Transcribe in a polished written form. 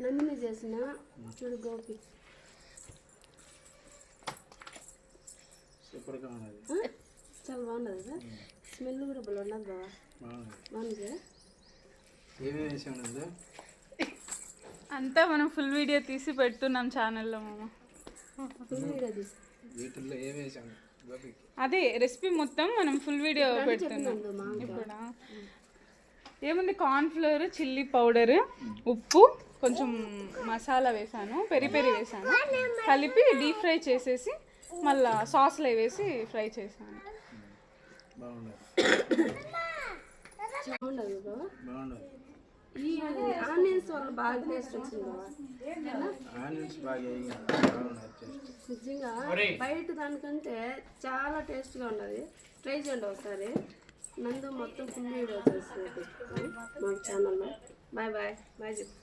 నందిని చేసిన చూడు గోపి సూపర్గా ఉన్నది. చాలా బాగున్నది కదా, స్మెల్ కూడా బాగా ఉన్నది బాగా బాగుంది. ఏమేమి వేసాము అంతా మనం ఫుల్ వీడియో తీసి పెడుతున్నాం ఛానల్లో మామ. ఫుల్ వీడియో తీసి వీటిల్లో ఏమి వేసాము అదే రెసిపీ మొత్తం మనం ఫుల్ వీడియో పెడుతున్నాం. ఇప్పుడు ఏముంది, కార్న్ఫ్లోర్, చిల్లీ పౌడర్, ఉప్పు, కొంచెం మసాలా వేసాను, పెరి పెరి వేసాను, కలిపి డీప్ ఫ్రై చేసేసి మళ్ళా సాస్లో వేసి ఫ్రై చేశాను. బాగుండదు బాగుండదు. ఈ ఆనియన్స్ వల్ల బాగా టేస్ట్ వచ్చింది నిజంగా. బయట దానికంటే చాలా టేస్ట్గా ఉన్నది. ట్రై చేయండి ఒకసారి. నందు మొత్తం ఫుల్ వీడియో చేస్తుంది మన ఛానల్లో. బాయ్ బాయ్ బాయ్ చెప్పు.